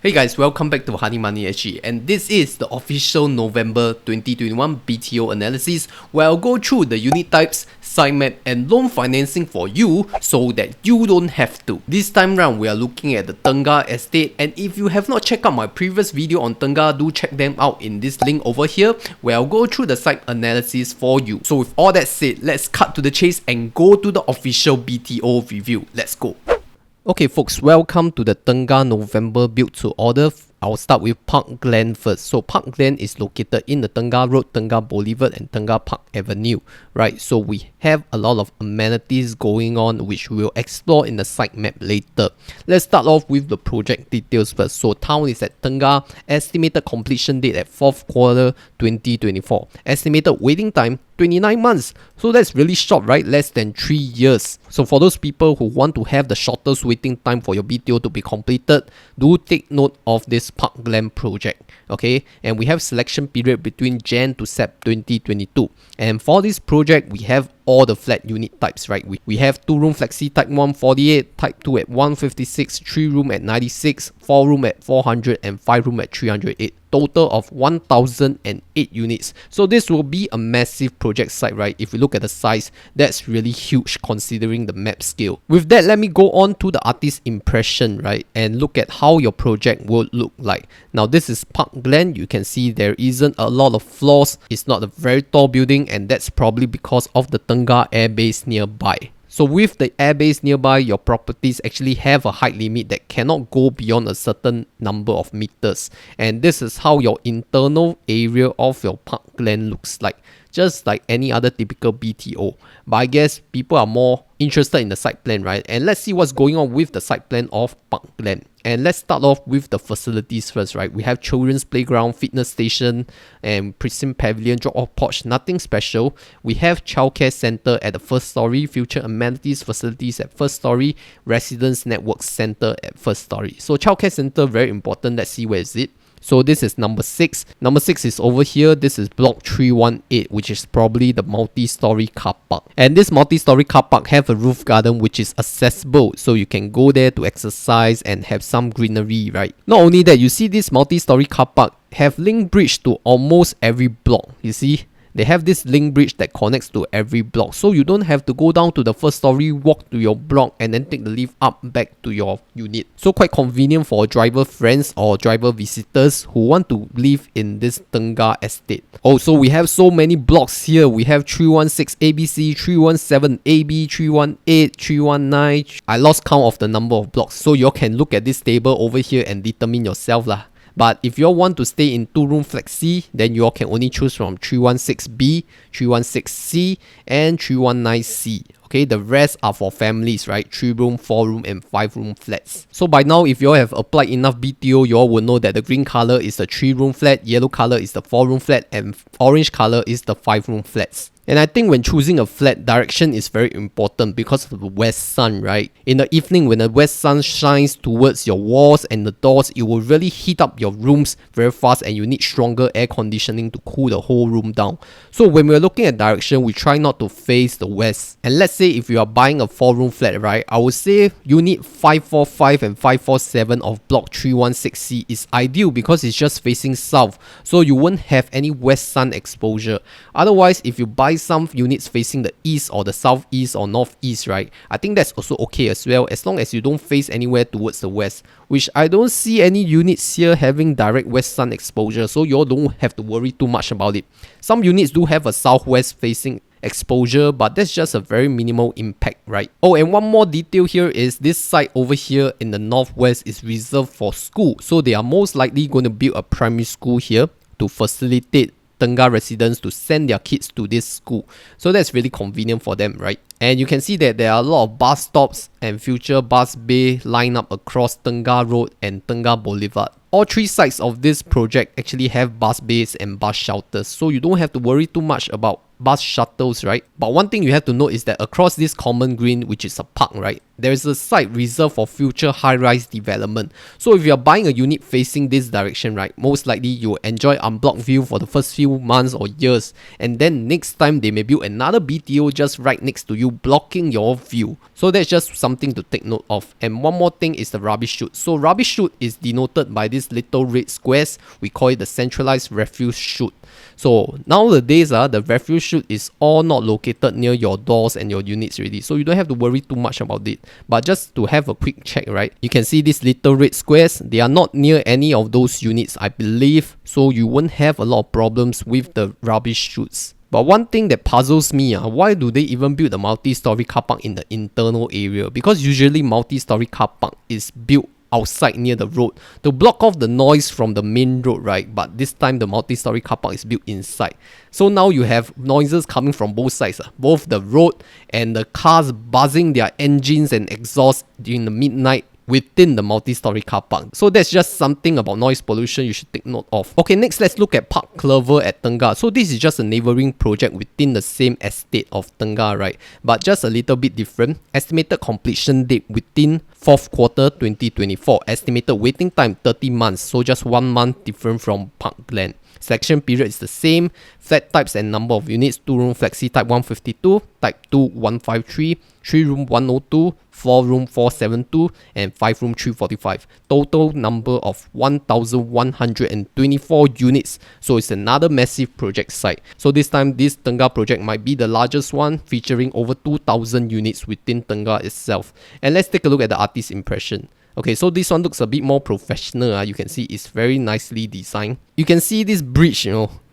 Hey guys, welcome back to Honey Money SG, and this is the official November 2021 BTO analysis where I'll go through the unit types, site map and loan financing for you so that you don't have to. This time round we are looking at the Tengah estate, and if you have not checked out my previous video on Tengah, do check them out in this link over here where I'll go through the site analysis for you. So with all that said, let's cut to the chase and go to the official BTO review. Let's go. Okay folks, welcome to the Tengah November build to order. I'll start with Parc Glen first. So Parc Glen is located in the Tengah Road, Tengah Boulevard and Tengah Park Avenue, right? So we have a lot of amenities going on which we'll explore in the site map later. Let's start off with the project details first. So town is at Tengah, estimated completion date at 4th quarter 2024. Estimated waiting time 29 months. So that's really short, right? Less than 3 years. So for those people who want to have the shortest waiting time for your BTO to be completed, do take note of this Parc Glen project, okay? And we have selection period between Jan to Sep 2022. And for this project, we have all the flat unit types, right? We have 2-room Flexi type 148, type 2 at 156, 3-room at 96, 4-room at 400 and 5-room at 308. Total of 1008 units. So this will be a massive project site, right? If you look at the size, that's really huge considering the map scale. With that, let me go on to the artist impression, right? And look at how your project will look like. Now this is Parc Glen. You can see there isn't a lot of floors. It's not a very tall building, and that's probably because of the Tengah Air Base nearby. So with the airbase nearby, your properties actually have a height limit that cannot go beyond a certain number of meters. And this is how your internal area of your Parc Glen looks like, just like any other typical BTO. But I guess people are more interested in the site plan, right? And let's see what's going on with the site plan of Parc Glen. And let's start off with the facilities first, right? We have children's playground, fitness station, and pristine pavilion, drop-off porch, nothing special. We have childcare center at the first story, future amenities facilities at first story, residence network center at first story. So childcare center, very important. Let's see where is it. So this is number 6. Number 6 is over here. This is block 318, which is probably the multi-story car park. And this multi-story car park have a roof garden which is accessible. So you can go there to exercise and have some greenery, right? Not only that, you see this multi-story car park have link bridge to almost every block. You see? They have this link bridge that connects to every block. So you don't have to go down to the first story, walk to your block and then take the lift up back to your unit. So quite convenient for driver friends or driver visitors who want to live in this Tengah estate. Also, we have so many blocks here. We have 316 ABC, 317 AB, 318, 319. I lost count of the number of blocks. So you can look at this table over here and determine yourself lah. But if you all want to stay in 2-room Flexi, then you all can only choose from 316B, 316C, and 319C. Okay, the rest are for families, right? 3-room, 4-room, and 5-room flats. So by now, if you all have applied enough BTO, you all will know that the green color is the 3-room flat, yellow color is the 4-room flat, and orange color is the 5-room flats. And I think when choosing a flat, direction is very important because of the west sun, right? In the evening, when the west sun shines towards your walls and the doors, it will really heat up your rooms very fast and you need stronger air conditioning to cool the whole room down. So when we're looking at direction, we try not to face the west. And let's say if you are buying a 4-room flat, right? I would say unit 545 and 547 of block 316C is ideal because it's just facing south. So you won't have any west sun exposure. Otherwise, if you buy some units facing the east or the southeast or northeast, right? I think that's also okay as well, as long as you don't face anywhere towards the west, which I don't see any units here having direct west sun exposure, so you all don't have to worry too much about it. Some units do have a southwest facing exposure, but that's just a very minimal impact, right? Oh, and one more detail here is this site over here in the northwest is reserved for school, so they are most likely going to build a primary school here to facilitate Tengah residents to send their kids to this school. So that's really convenient for them, right? And you can see that there are a lot of bus stops and future bus bay lined up across Tengah Road and Tengah Boulevard. All 3 sides of this project actually have bus bays and bus shelters, so you don't have to worry too much about bus shuttles, right? But one thing you have to note is that across this common green, which is a park, right? there is a site reserved for future high-rise development. So if you're buying a unit facing this direction, right, most likely you'll enjoy unblocked view for the first few months or years, and then next time they may build another BTO just right next to you, blocking your view. So that's just something to take note of. And one more thing is the rubbish chute. So rubbish chute is denoted by these little red squares. We call it the centralized refuse chute. So nowadays, the refuse chute is all not located near your doors and your units already, so you don't have to worry too much about it. But just to have a quick check, right, you can see these little red squares, they are not near any of those units, I believe, so you won't have a lot of problems with the rubbish chutes. But one thing that puzzles me, why do they even build a multi-story car park in the internal area? Because usually multi-story car park is built outside near the road to block off the noise from the main road, right? But this time the multi-story car park is built inside. So now you have noises coming from both sides, both the road and the cars buzzing their engines and exhaust during the midnight within the multi-story car park. So that's just something about noise pollution you should take note of. Okay, next let's look at Parc Clover at Tengah. So this is just a neighboring project within the same estate of Tengah, right? But just a little bit different. Estimated completion date within 4th quarter 2024. Estimated waiting time 30 months. So just 1 month different from Parc Glen. Selection period is the same. Flat types and number of units: 2-room Flexi type 152, type 2 153, 3-room 102, 4-room 472, and 5-room 345. Total number of 1,124 units. So it's another massive project site. So this time this Tengah project might be the largest one, featuring over 2,000 units within Tengah itself. And let's take a look at the artist's impression. Okay, so this one looks a bit more professional. You can see it's very nicely designed. You can see this bridge,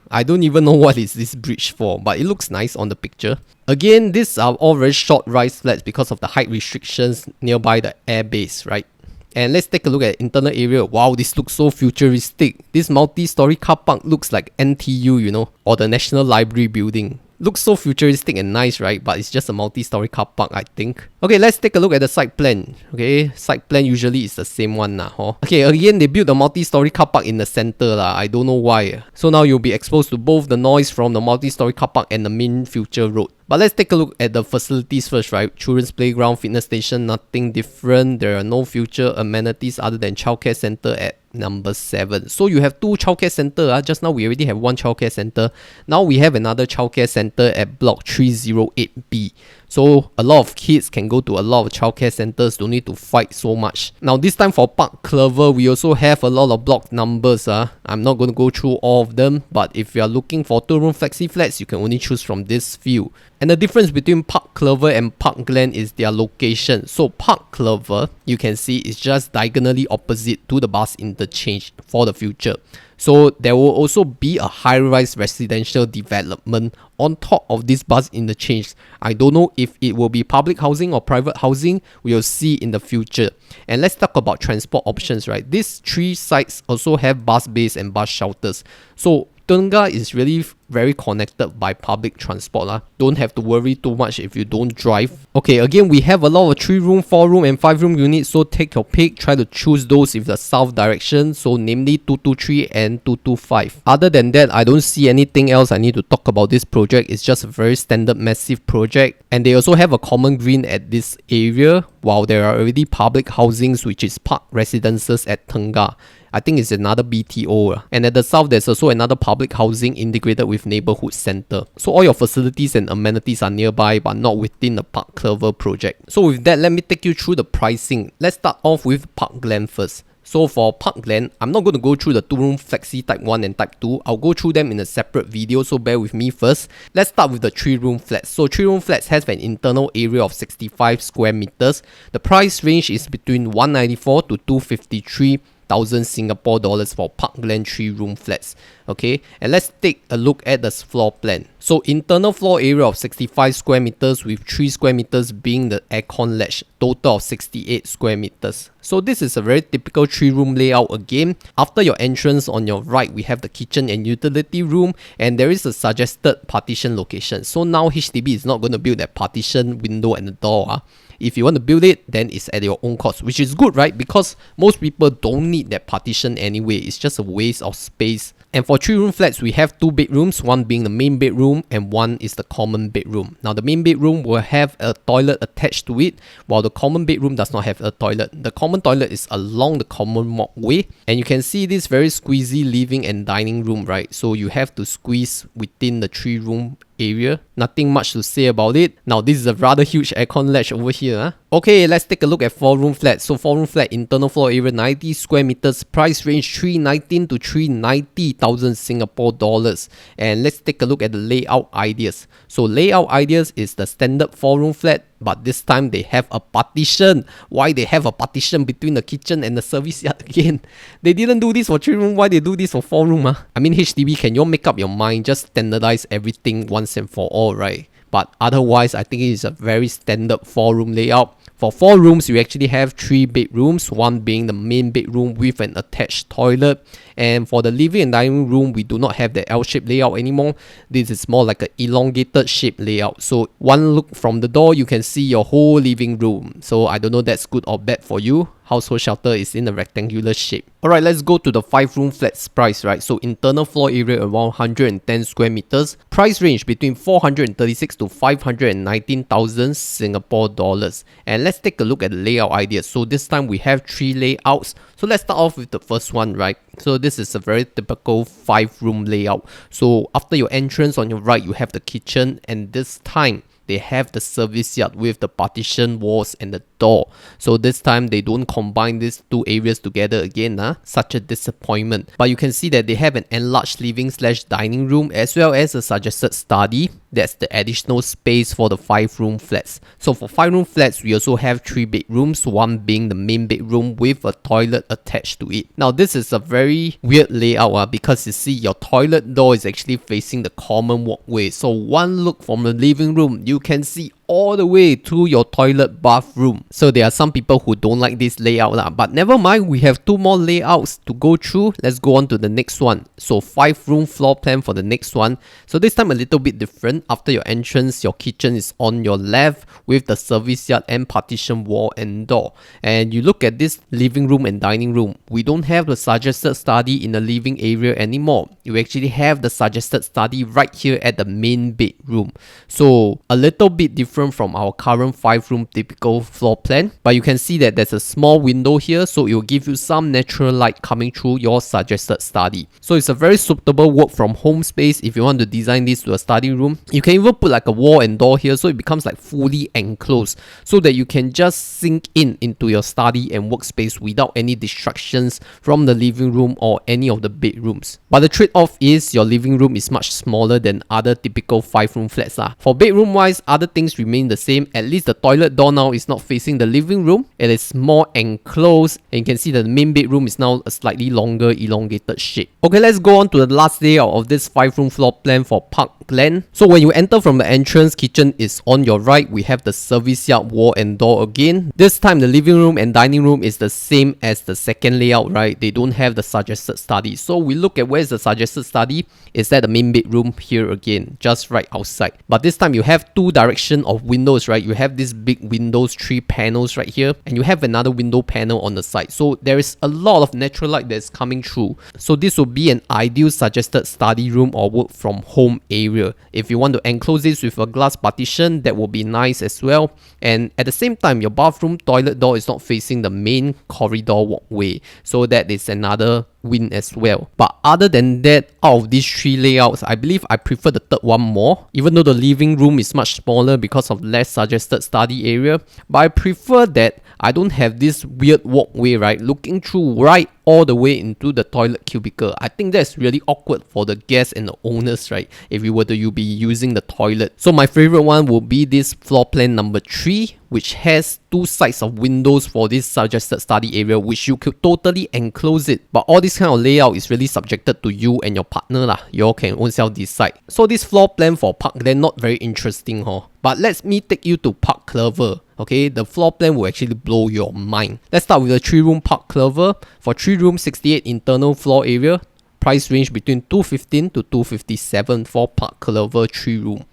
I don't even know what is this bridge for, but it looks nice on the picture. Again, these are all very short rise flats because of the height restrictions nearby the air base, right? And let's take a look at internal area. Wow, this looks so futuristic. This multi-story car park looks like NTU, or the National Library building. Looks so futuristic and nice, right? But it's just a multi-story car park, I think. Okay, let's take a look at the site plan. Okay, site plan usually is the same one. Okay, again, they built a multi-story car park in the center. I don't know why. So now you'll be exposed to both the noise from the multi-story car park and the main future road. But let's take a look at the facilities first, right? Children's playground, fitness station, nothing different. There are no future amenities other than childcare center at number 7. So you have 2 childcare center. Just now we already have 1 childcare center. Now we have another childcare center at block 308B. So a lot of kids can go to a lot of childcare centers, don't need to fight so much. Now this time for Parc Clover, we also have a lot of block numbers. I'm not going to go through all of them, but if you are looking for 2-room flexi flats, you can only choose from this few. And the difference between Parc Clover and Parc Glen is their location. So Parc Clover, you can see, is just diagonally opposite to the bus interchange for the future. So there will also be a high-rise residential development on top of this bus interchange. I don't know if it will be public housing or private housing. We will see in the future. And let's talk about transport options, right? These 3 sites also have bus bays and bus shelters. So Tengah is really very connected by public transport. Don't have to worry too much if you don't drive. Okay, again, we have a lot of 3-room, 4-room, and 5-room units. So take your pick. Try to choose those with the south direction. So namely 223 and 225. Other than that, I don't see anything else I need to talk about this project. It's just a very standard massive project. And they also have a common green at this area, while there are already public housings, which is park residences at Tengah. I think it's another BTO. And at the south, there's also another public housing integrated with neighborhood center. So all your facilities and amenities are nearby, but not within the Parc Clover project. So with that, let me take you through the pricing. Let's start off with Parc Glen first. So for Parc Glen, I'm not going to go through the 2-room Flexi Type 1 and Type 2. I'll go through them in a separate video, so bear with me first. Let's start with the 3-room flats. So 3-room flats has an internal area of 65 square meters. The price range is between 194 to 253,000 Singapore dollars for Parc Glen 3-room flats. Okay, and let's take a look at the floor plan. So internal floor area of 65 square meters with 3 square meters being the aircon ledge, total of 68 square meters. So this is a very typical 3-room layout again. After your entrance on your right, we have the kitchen and utility room, and there is a suggested partition location. So now HDB is not going to build that partition window and the door. If you want to build it, then it's at your own cost, which is good, right? Because most people don't need that partition anyway. It's just a waste of space. And for 3-room flats, we have 2 bedrooms, one being the main bedroom and one is the common bedroom. Now the main bedroom will have a toilet attached to it, while the common bedroom does not have a toilet. The common toilet is along the common walkway, and you can see this very squeezy living and dining room, right? So you have to squeeze within the 3-room area. Nothing much to say about it. Now this is a rather huge aircon ledge over here. Okay, let's take a look at 4-room flat. So 4-room flat, internal floor area 90 square meters, price range 319 to 390,000 Singapore dollars. And let's take a look at the layout ideas. So layout ideas is the standard 4-room flat, but this time they have a partition. Why they have a partition between the kitchen and the service yard again? They didn't do this for 3-room, why they do this for 4-room? I mean, HDB, can you all make up your mind? Just standardize everything once and for all, right? But otherwise, I think it is a very standard 4-room layout. For 4 rooms, you actually have 3 bedrooms, one being the main bedroom with an attached toilet. And for the living and dining room, we do not have the L-shaped layout anymore. This is more like an elongated shape layout. So one look from the door, you can see your whole living room. So I don't know that's good or bad for you. Household shelter is in a rectangular shape. Alright, let's go to the 5-room flats price, right? So internal floor area around 110 square meters. Price range between 436 to 519,000 Singapore dollars. And let's take a look at the layout ideas. So this time we have 3 layouts. So let's start off with the first one, right? So this is a very typical 5-room layout. So after your entrance on your right, you have the kitchen, and this time they have the service yard with the partition walls and the door. So this time they don't combine these 2 areas together again. Such a disappointment. But you can see that they have an enlarged living / dining room as well as a suggested study. That's the additional space for the 5-room flats. So for 5-room flats, we also have 3 bedrooms, one being the main bedroom with a toilet attached to it. Now this is a very weird layout because you see your toilet door is actually facing the common walkway. So one look from the living room, you can see all the way to your toilet bathroom. So there are some people who don't like this layout but never mind, we have 2 more layouts to go through. Let's go on to the next one. So 5-room floor plan for the next one. So this time a little bit different. After your entrance, your kitchen is on your left with the service yard and partition wall and door. And you look at this living room and dining room, we don't have the suggested study in the living area anymore. You actually have the suggested study right here at the main bedroom. So a little bit different from our current 5-room typical floor plan, but you can see that there's a small window here, so it will give you some natural light coming through your suggested study. So it's a very suitable work from home space if you want to design this to a study room. You can even put like a wall and door here, so it becomes like fully enclosed, so that you can just sink into your study and workspace without any distractions from the living room or any of the bedrooms. But the trade-off is your living room is much smaller than other typical 5-room flats. For bedroom wise, other things remain the same. At least the toilet door now is not facing the living room. It is more enclosed, and you can see that the main bedroom is now a slightly longer elongated shape. Okay, let's go on to the last layout of this 5-room floor plan for Parc Glen. So when you enter from the entrance, kitchen is on your right. We have the service yard wall and door again. This time the living room and dining room is the same as the second layout, right? They don't have the suggested study. So we look at where's the suggested study. Is that the main bedroom here again, just right outside. But this time you have 2 direction of windows, right? You have these big windows, 3 panels right here, and you have another window panel on the side. So there is a lot of natural light that's coming through. So this will be an ideal suggested study room or work from home area. If you want to enclose this with a glass partition, that will be nice as well. And at the same time, your bathroom toilet door is not facing the main corridor walkway. So that is another win as well. But other than that, out of these 3 layouts, I believe I prefer the third one more, even though the living room is much smaller because of less suggested study area. But I prefer that I don't have this weird walkway, right, looking through right all the way into the toilet cubicle. I think that's really awkward for the guests and the owners, right, if you were to be using the toilet. So my favorite one will be this floor plan number 3, which has 2 sides of windows for this suggested study area, which you could totally enclose it. But all this kind of layout is really subjected to you and your partner lah. You all can own self decide. So this floor plan for Parc Glen not very interesting, But let me take you to Parc Clover. Okay, the floor plan will actually blow your mind. Let's start with the 3-room Parc Clover. For 3 rooms, 68 internal floor area. Price range between 215 to 257 for Parc Clover 3-room.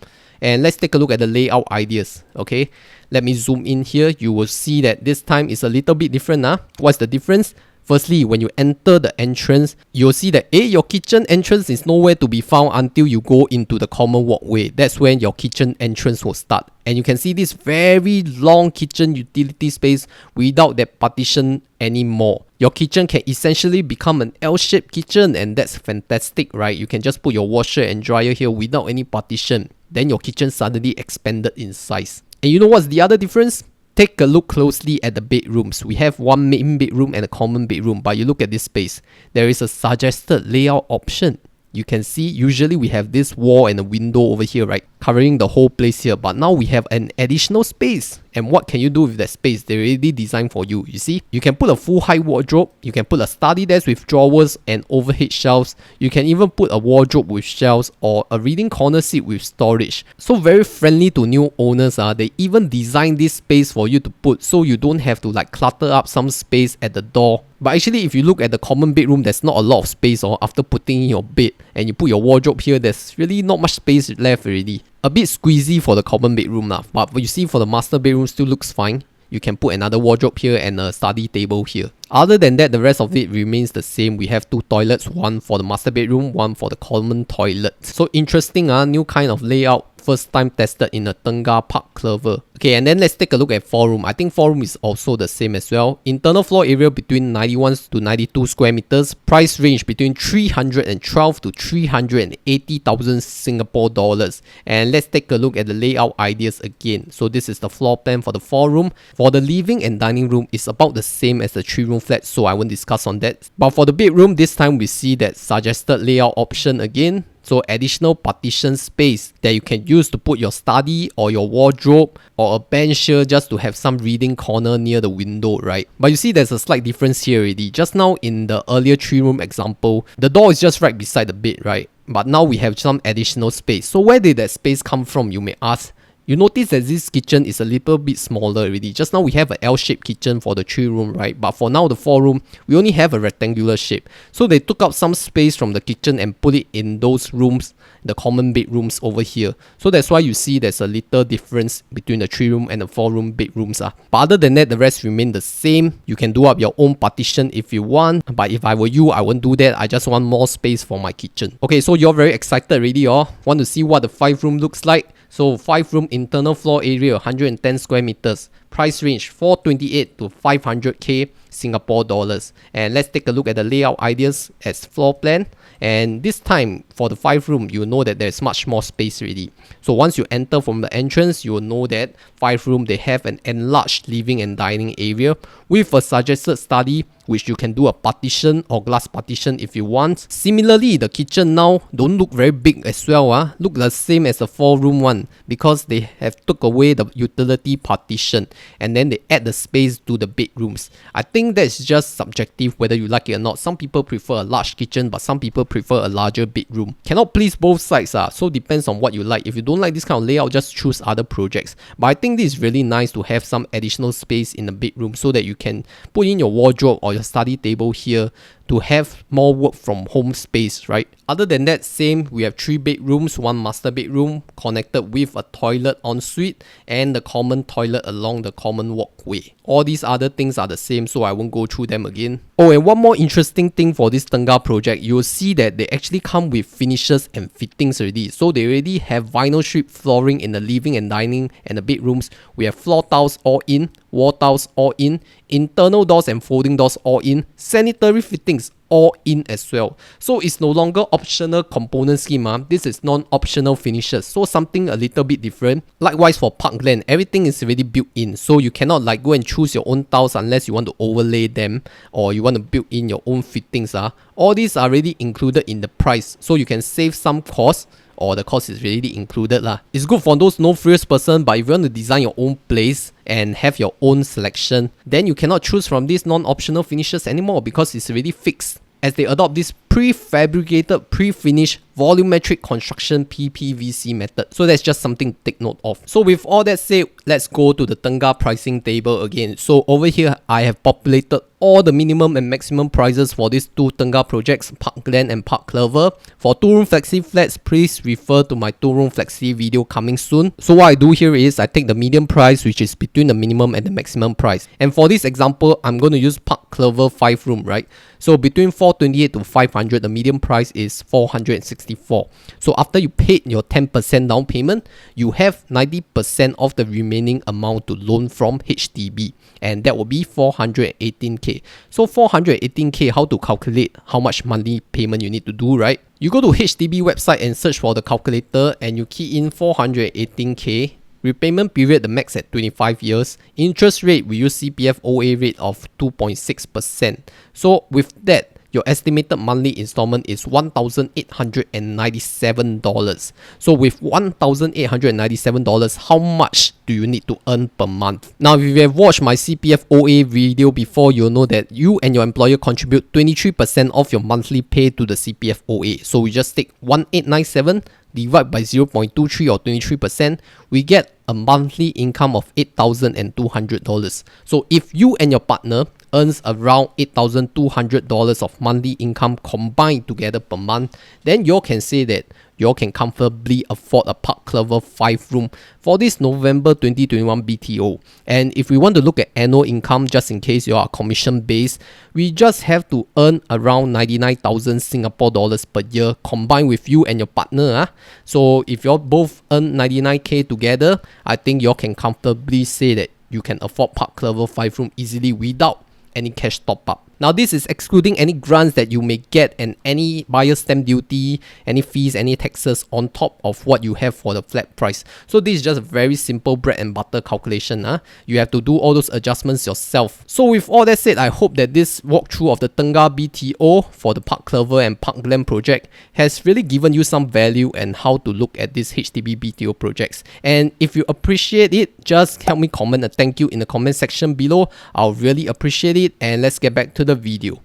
And let's take a look at the layout ideas. Okay, let me zoom in here. You will see that this time is a little bit different. What's the difference? Firstly, when you enter the entrance, you'll see that your kitchen entrance is nowhere to be found until you go into the common walkway. That's when your kitchen entrance will start. And you can see this very long kitchen utility space without that partition anymore. Your kitchen can essentially become an L-shaped kitchen, and that's fantastic, right? You can just put your washer and dryer here without any partition. Then your kitchen suddenly expanded in size. And you know what's the other difference? Take a look closely at the bedrooms. We have one main bedroom and a common bedroom, but you look at this space, there is a suggested layout option. You can see usually we have this wall and a window over here, right, covering the whole place here, but now we have an additional space. And what can you do with that space? They already designed for you. You see, you can put a full height wardrobe, you can put a study desk with drawers and overhead shelves, you can even put a wardrobe with shelves or a reading corner seat with storage. So very friendly to new owners. They even designed this space for you to put, so you don't have to like clutter up some space at the door. But actually, if you look at the common bedroom, there's not a lot of space, or after putting in your bed and you put your wardrobe here, there's really not much space left already. A bit squeezy for the common bedroom lah, but you see for the master bedroom still looks fine. You can put another wardrobe here and a study table here. Other than that, the rest of it remains the same. We have two toilets, one for the master bedroom, one for the common toilet. So interesting, new kind of layout. First time tested in the Tengah Park Clover. Okay, and then let's take a look at 4-room. I think 4-room is also the same as well. Internal floor area between 91 to 92 square meters. Price range between 312 to 380,000 Singapore dollars. And let's take a look at the layout ideas again. So this is the floor plan for the 4-room. For the living and dining room, it's about the same as the 3-room flat, so I won't discuss on that. But for the bedroom, this time we see that suggested layout option again. So additional partition space that you can use to put your study or your wardrobe or a bench here just to have some reading corner near the window, right? But you see there's a slight difference here already. Just now in the earlier 3-room example, the door is just right beside the bed, right? But now we have some additional space. So where did that space come from, you may ask? You notice that this kitchen is a little bit smaller already. Just now we have an L-shaped kitchen for the 3-room, right? But for now the 4-room, we only have a rectangular shape. So they took out some space from the kitchen and put it in those rooms, the common bedrooms over here. So that's why you see there's a little difference between the 3-room and the 4-room bedrooms. But other than that, the rest remain the same. You can do up your own partition if you want. But if I were you, I won't do that. I just want more space for my kitchen. Okay, so you're very excited already, want to see what the 5-room looks like? So 5-room internal floor area 110 square meters. Price range 428 to 500k Singapore dollars. And let's take a look at the layout ideas as floor plan. And this time for the 5-room, you'll know that there's much more space already. So once you enter from the entrance, you'll know that 5-room, they have an enlarged living and dining area with a suggested study, which you can do a partition or glass partition if you want. Similarly, the kitchen now don't look very big as well. Look the same as the 4-room one, because they have took away the utility partition and then they add the space to the bedrooms. I think that's just subjective whether you like it or not. Some people prefer a large kitchen, but some people prefer a larger bedroom. Cannot please both sides, so depends on what you like. If you don't like this kind of layout, just choose other projects. But I think this is really nice to have some additional space in the bedroom so that you can put in your wardrobe or your study table here to have more work from home space, right? Other than that, same, we have 3 bedrooms, 1 master bedroom connected with a toilet ensuite and the common toilet along the common walkway. All these other things are the same, so I won't go through them again. Oh, and one more interesting thing for this Tengah project, you'll see that they actually come with finishes and fittings already. So they already have vinyl strip flooring in the living and dining and the bedrooms. We have floor tiles all in, wall tiles all in, internal doors and folding doors all in, sanitary fittings all in as well. So it's no longer optional component scheme. This is non-optional finishes, so something a little bit different. Likewise for Parc Glen, everything is already built in, so you cannot like go and choose your own tiles unless you want to overlay them or you want to build in your own fittings. All these are already included in the price, so you can save some cost, or the cost is already included lah. It's good for those no frills person, but if you want to design your own place and have your own selection, then you cannot choose from these non-optional finishes anymore because it's already fixed, as they adopt this prefabricated, pre-finished volumetric construction PPVC method. So that's just something to take note of. So with all that said, let's go to the Tengah pricing table again. So over here, I have populated all the minimum and maximum prices for these two Tengah projects, Parc Glen and Parc Clover. For 2-room flexi flats, please refer to my 2-room flexi video coming soon. So what I do here is I take the median price, which is between the minimum and the maximum price. And for this example, I'm going to use Parc Clover 5-room, right? So between 428 to 500, the median price is 464. So after you paid your 10% down payment, you have 90% of the remaining amount to loan from HDB, and that will be 418k. So 418k, how to calculate how much monthly payment you need to do, right? You go to HDB website and search for the calculator, and you key in 418k. Repayment period, the max at 25 years. Interest rate, we use CPF OA rate of 2.6%. So with that, your estimated monthly installment is $1,897. So with $1,897, how much do you need to earn per month? Now, if you have watched my CPF OA video before, you'll know that you and your employer contribute 23% of your monthly pay to the CPF OA. So we just take 1,897 divide by 0.23 or 23%, we get a monthly income of $8,200. So if you and your partner earns around $8,200 of monthly income combined together per month, then you can say that you can comfortably afford a Parc Clover 5-room for this November 2021 BTO. And if we want to look at annual income, just in case you are commission based, we just have to earn around 99,000 Singapore dollars per year combined with you and your partner. So if you all both earn 99k together, I think you all can comfortably say that you can afford Parc Clover 5-room easily without any cash top up. Now this is excluding any grants that you may get and any buyer stamp duty, any fees, any taxes on top of what you have for the flat price. So this is just a very simple bread and butter calculation. You have to do all those adjustments yourself. So with all that said, I hope that this walkthrough of the Tengah BTO for the Parc Clover and Parc Glen project has really given you some value and how to look at these HDB BTO projects. And if you appreciate it, just help me comment a thank you in the comment section below. I'll really appreciate it, and let's get back to the video.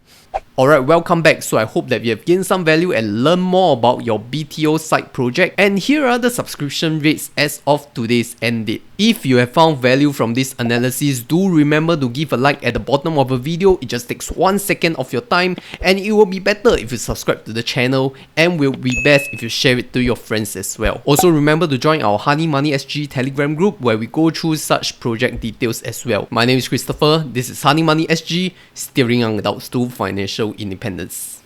Alright, welcome back. So I hope that you have gained some value and learned more about your BTO site project. And here are the subscription rates as of today's end date. If you have found value from this analysis, do remember to give a like at the bottom of the video. It just takes 1 second of your time, and it will be better if you subscribe to the channel, and will be best if you share it to your friends as well. Also remember to join our Honey Money SG Telegram group where we go through such project details as well. My name is Christopher. This is Honey Money SG, steering young adults to financial independence.